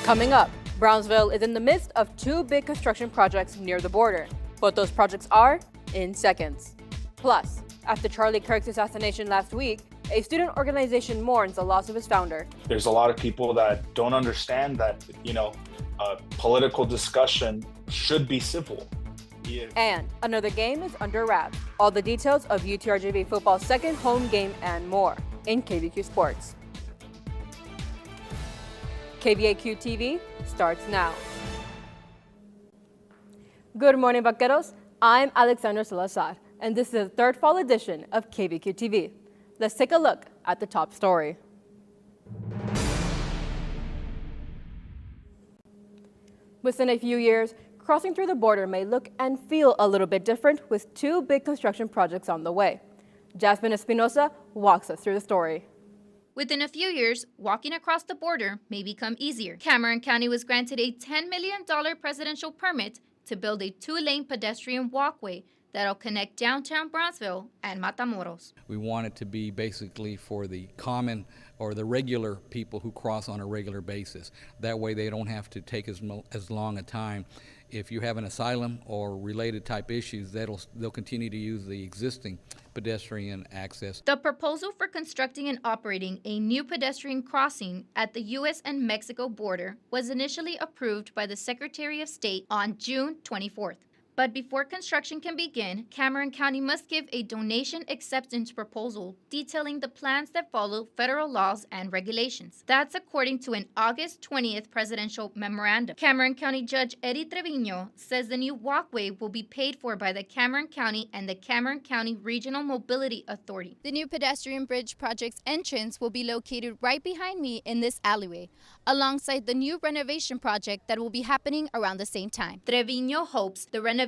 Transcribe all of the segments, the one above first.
Coming up, Brownsville is in the midst of two big construction projects near the border. What those projects are, in seconds. Plus, after Charlie Kirk's assassination last week, a student organization mourns the loss of his founder. There's a lot of people that don't understand that, political discussion should be civil. Yeah. And another game is under wraps. All the details of UTRGV Football's second home game and more in KVAQ-Sports. KVAQ-TV starts now. Good morning, vaqueros. I'm Alexander Salazar, and this is the third fall edition of KVAQ-TV. Let's take a look at the top story. Within a few years, crossing through the border may look and feel a little bit different with two big construction projects on the way. Jasmine Espinosa walks us through the story. Within a few years, walking across the border may become easier. Cameron County was granted a $10 million presidential permit to build a two-lane pedestrian walkway that'll connect downtown Brownsville and Matamoros. We want it to be basically for the common or the regular people who cross on a regular basis. That way they don't have to take as long a time. If you have an asylum or related type issues, they'll continue to use the existing pedestrian access. The proposal for constructing and operating a new pedestrian crossing at the U.S. and Mexico border was initially approved by the Secretary of State on June 24th. But before construction can begin, Cameron County must give a donation acceptance proposal detailing the plans that follow federal laws and regulations. That's according to an August 20th presidential memorandum. Cameron County Judge Eddie Treviño says the new walkway will be paid for by the Cameron County and the Cameron County Regional Mobility Authority. The new pedestrian bridge project's entrance will be located right behind me in this alleyway, alongside the new renovation project that will be happening around the same time. Treviño hopes the renovations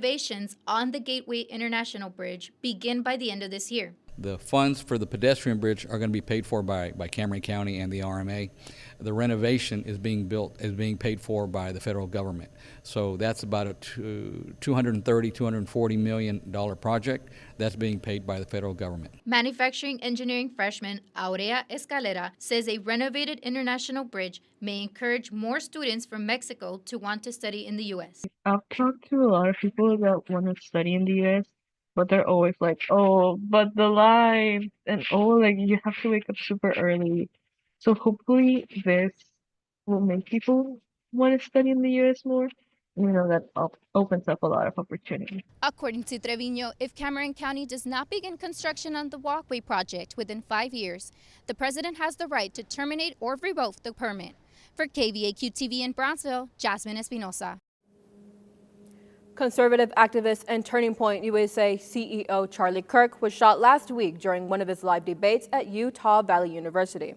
on the Gateway International Bridge begin by the end of this year. The funds for the pedestrian bridge are going to be paid for by Cameron County and the RMA. The renovation is being paid for by the federal government. So that's about a $240 million project that's being paid by the federal government. Manufacturing engineering freshman Aurea Escalera says a renovated international bridge may encourage more students from Mexico to want to study in the U.S. I've talked to a lot of people that want to study in the U.S., but they're always like, oh, but the line, and you have to wake up super early. So hopefully this will make people want to study in the U.S. more. That opens up a lot of opportunity. According to Treviño, if Cameron County does not begin construction on the walkway project within 5 years, the president has the right to terminate or revoke the permit. For KVAQ-TV in Brownsville, Jasmine Espinosa. Conservative activist and Turning Point USA CEO Charlie Kirk was shot last week during one of his live debates at Utah Valley University.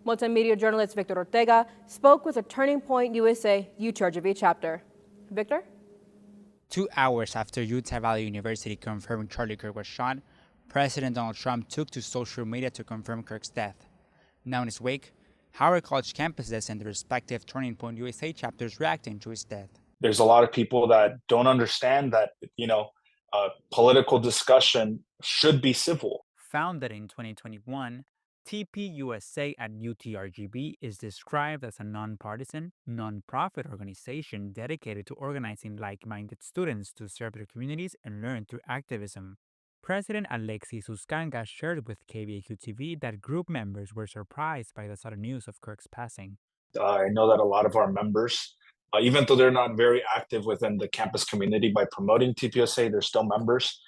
Multimedia journalist Victor Ortega spoke with a Turning Point USA UTRGV chapter. Victor? 2 hours after Utah Valley University confirmed Charlie Kirk was shot, President Donald Trump took to social media to confirm Kirk's death. Now in his wake, Howard College campuses and the respective Turning Point USA chapters reacting to his death. There's a lot of people that don't understand that, political discussion should be civil. Founded in 2021, TPUSA at UTRGV is described as a nonpartisan, nonprofit organization dedicated to organizing like-minded students to serve their communities and learn through activism. President Alexis Uscanga shared with KVAQ-TV that group members were surprised by the sudden news of Kirk's passing. I know that a lot of our members, even though they're not very active within the campus community by promoting TPUSA, they're still members.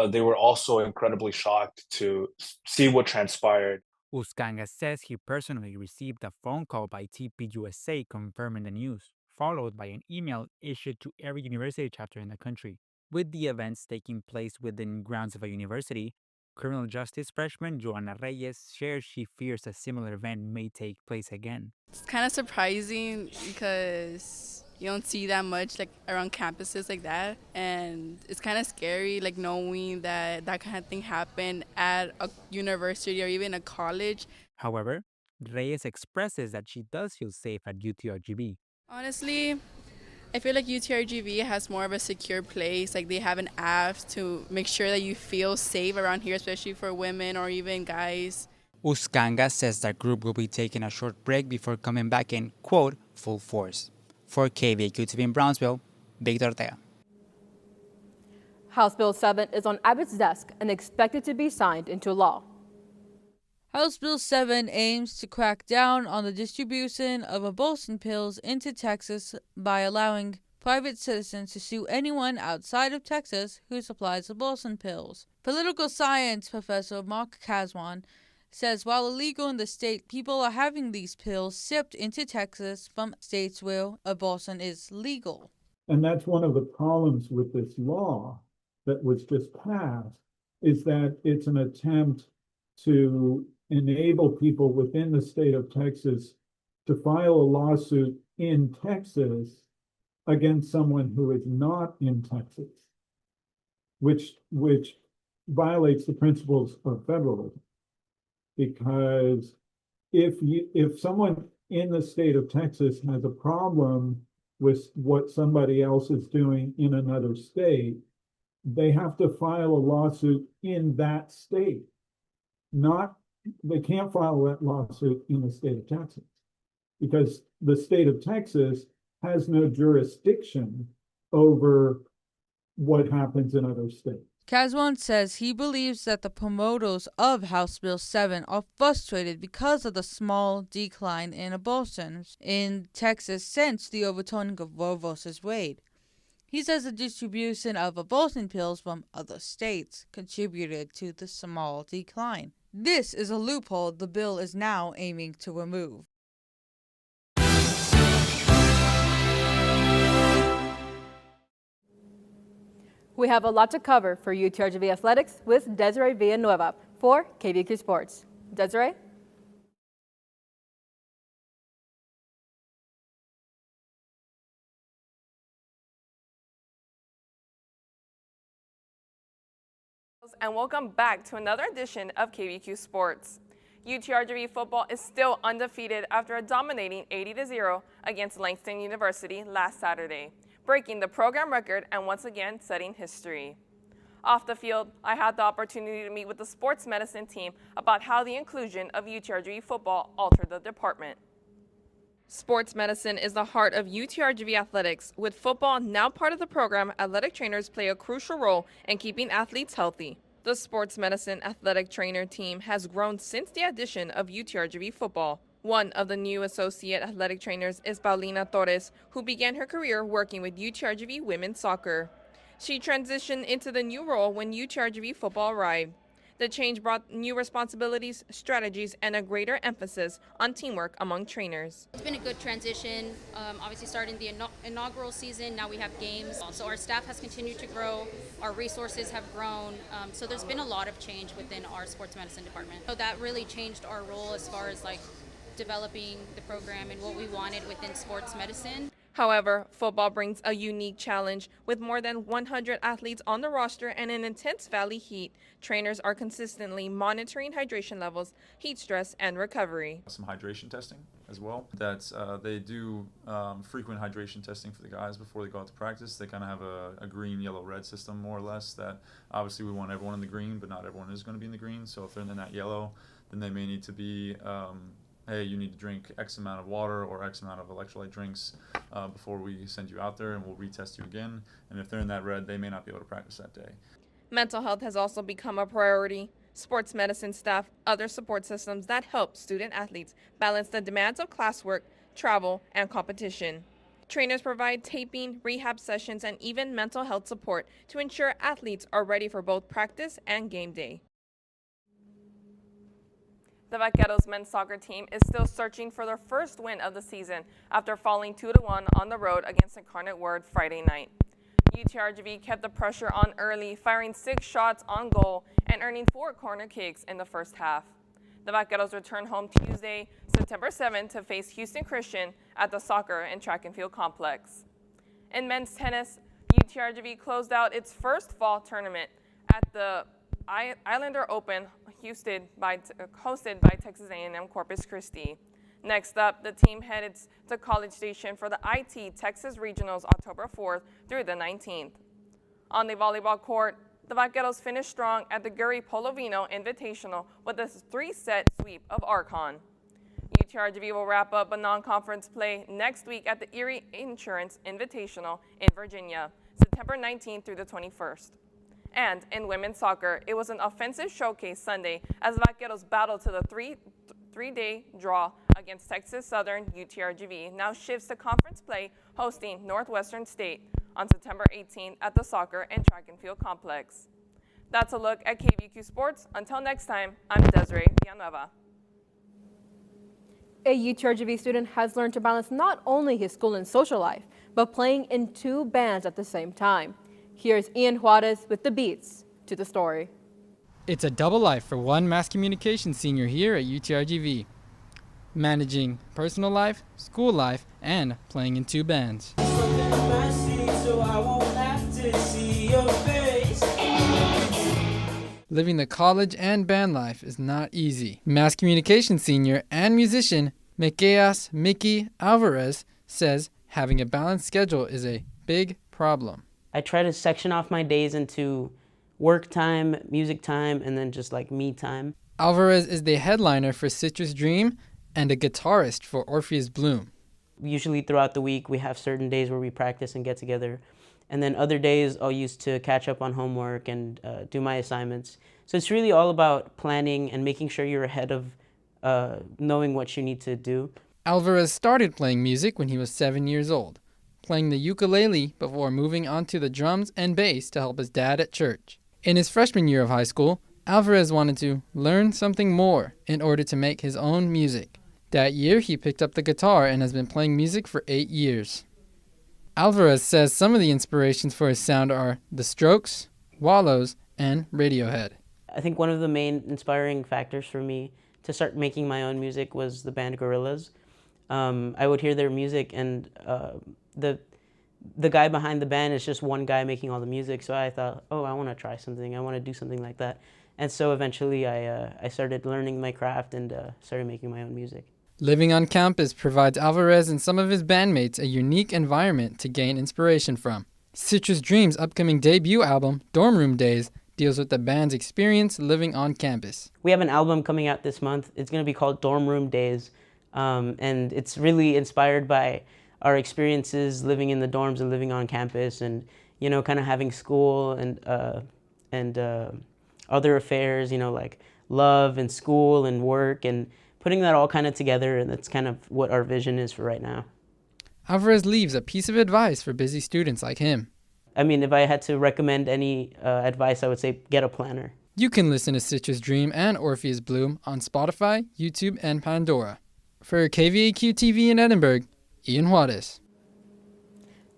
They were also incredibly shocked to see what transpired. Uscanga says he personally received a phone call by TPUSA confirming the news, followed by an email issued to every university chapter in the country. With the events taking place within Brownsville University, criminal justice freshman Joanna Reyes shares she fears a similar event may take place again. It's kind of surprising because you don't see that much around campuses like that, and it's kind of scary knowing that kind of thing happened at a university or even a college. However, Reyes expresses that she does feel safe at UTRGV. Honestly, I feel like UTRGV has more of a secure place. They have an app to make sure that you feel safe around here, especially for women or even guys. Uscanga says that group will be taking a short break before coming back in, quote, full force. For KVAQ-TV in Brownsville, Victor Ortega. House Bill 7 is on Abbott's desk and expected to be signed into law. House Bill 7 aims to crack down on the distribution of abortion pills into Texas by allowing private citizens to sue anyone outside of Texas who supplies abortion pills. Political science professor Mark Caswan says while illegal in the state, people are having these pills shipped into Texas from states where abortion is legal. And that's one of the problems with this law that was just passed, is that it's an attempt to enable people within the state of Texas to file a lawsuit in Texas against someone who is not in Texas, which violates the principles of federalism. Because if someone in the state of Texas has a problem with what somebody else is doing in another state, they have to file a lawsuit in that state. They can't file that lawsuit in the state of Texas because the state of Texas has no jurisdiction over what happens in other states. Caswan says he believes that the promoters of House Bill 7 are frustrated because of the small decline in abortions in Texas since the overturning of Roe v. Wade. He says the distribution of abortion pills from other states contributed to the small decline. This is a loophole the bill is now aiming to remove. We have a lot to cover for UTRGV Athletics with Desiree Villanueva for KVAQ Sports. Desiree? And welcome back to another edition of KVAQ Sports. UTRGV Football is still undefeated after a dominating 80-0 against Langston University last Saturday, breaking the program record and once again setting history. Off the field, I had the opportunity to meet with the sports medicine team about how the inclusion of UTRGV Football altered the department. Sports medicine is the heart of UTRGV athletics. With football now part of the program, athletic trainers play a crucial role in keeping athletes healthy. The sports medicine athletic trainer team has grown since the addition of UTRGV Football. One of the new associate athletic trainers is Paulina Torres, who began her career working with UTRGV women's soccer. She transitioned into the new role when UTRGV Football arrived. The change brought new responsibilities, strategies, and a greater emphasis on teamwork among trainers. It's been a good transition. Obviously starting the inaugural season, now we have games. So our staff has continued to grow, our resources have grown. So there's been a lot of change within our sports medicine department. So that really changed our role as far as developing the program and what we wanted within sports medicine. However, football brings a unique challenge. With more than 100 athletes on the roster and an intense valley heat, trainers are consistently monitoring hydration levels, heat stress, and recovery. Some hydration testing as well. They do frequent hydration testing for the guys before they go out to practice. They kind of have a green, yellow, red system more or less that obviously we want everyone in the green, but not everyone is going to be in the green. So if they're in that yellow, then they may need to be hey, you need to drink X amount of water or X amount of electrolyte drinks before we send you out there, and we'll retest you again. And if they're in that red, they may not be able to practice that day. Mental health has also become a priority. Sports medicine staff, other support systems that help student athletes balance the demands of classwork, travel, and competition. Trainers provide taping, rehab sessions, and even mental health support to ensure athletes are ready for both practice and game day. The Vaqueros men's soccer team is still searching for their first win of the season after falling 2-1 on the road against Incarnate Word Friday night. UTRGV kept the pressure on early, firing 6 shots on goal and earning 4 corner kicks in the first half. The Vaqueros return home Tuesday, September 7th to face Houston Christian at the Soccer and Track and Field Complex. In men's tennis, UTRGV closed out its first fall tournament at the Islander Open hosted by Texas A&M Corpus Christi. Next up, the team headed to College Station for the IT Texas Regionals October 4th through the 19th. On the volleyball court, the Vaqueros finished strong at the Guri Polovino Invitational with a 3-set sweep of Archon. UTRGV will wrap up a non-conference play next week at the Erie Insurance Invitational in Virginia, September 19th through the 21st. And in women's soccer, it was an offensive showcase Sunday as Vaqueros battled to the three-day draw against Texas Southern. UTRGV now shifts to conference play, hosting Northwestern State on September 18th at the Soccer and Track and Field Complex. That's a look at KVAQ Sports. Until next time, I'm Desiree Villanueva. A UTRGV student has learned to balance not only his school and social life, but playing in 2 bands at the same time. Here's Ian Juarez with the beats to the story. It's a double life for one mass communication senior here at UTRGV, managing personal life, school life, and playing in 2 bands. Living the college and band life is not easy. Mass communication senior and musician Mickey Alvarez says having a balanced schedule is a big problem. I try to section off my days into work time, music time, and then just like me time. Alvarez is the headliner for Citrus Dream and a guitarist for Orpheus Bloom. Usually throughout the week, we have certain days where we practice and get together. And then other days I'll use to catch up on homework and do my assignments. So it's really all about planning and making sure you're ahead of knowing what you need to do. Alvarez started playing music when he was 7 years old, playing the ukulele before moving on to the drums and bass to help his dad at church. In his freshman year of high school, Alvarez wanted to learn something more in order to make his own music. That year, he picked up the guitar and has been playing music for 8 years. Alvarez says some of the inspirations for his sound are The Strokes, Wallows, and Radiohead. I think one of the main inspiring factors for me to start making my own music was the band Gorillaz. I would hear their music, and the guy behind the band is just one guy making all the music. So I thought, oh, I want to try something. I want to do something like that. And so eventually I started learning my craft and started making my own music. Living on campus provides Alvarez and some of his bandmates a unique environment to gain inspiration from. Citrus Dream's upcoming debut album, Dorm Room Days, deals with the band's experience living on campus. We have an album coming out this month. It's going to be called Dorm Room Days. And it's really inspired by our experiences living in the dorms and living on campus, and kind of having school and other affairs, like love and school and work, and putting that all kind of together. And that's kind of what our vision is for right now. Alvarez leaves a piece of advice for busy students like him. I mean, if I had to recommend any advice, I would say get a planner. You can listen to Citrus Dream and Orpheus Bloom on Spotify, YouTube, and Pandora. For KVAQ-TV in Edinburgh, Ian Juarez.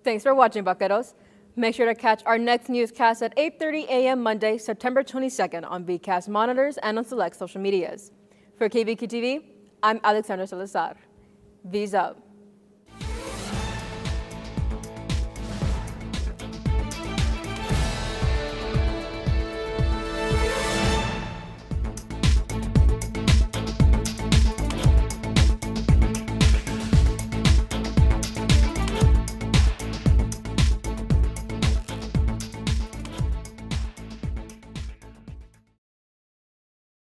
Thanks for watching, Vaqueros. Make sure to catch our next newscast at 8:30 a.m. Monday, September 22nd on VCast monitors and on select social medias. For KVAQ-TV, I'm Alexandra Salazar. V's up.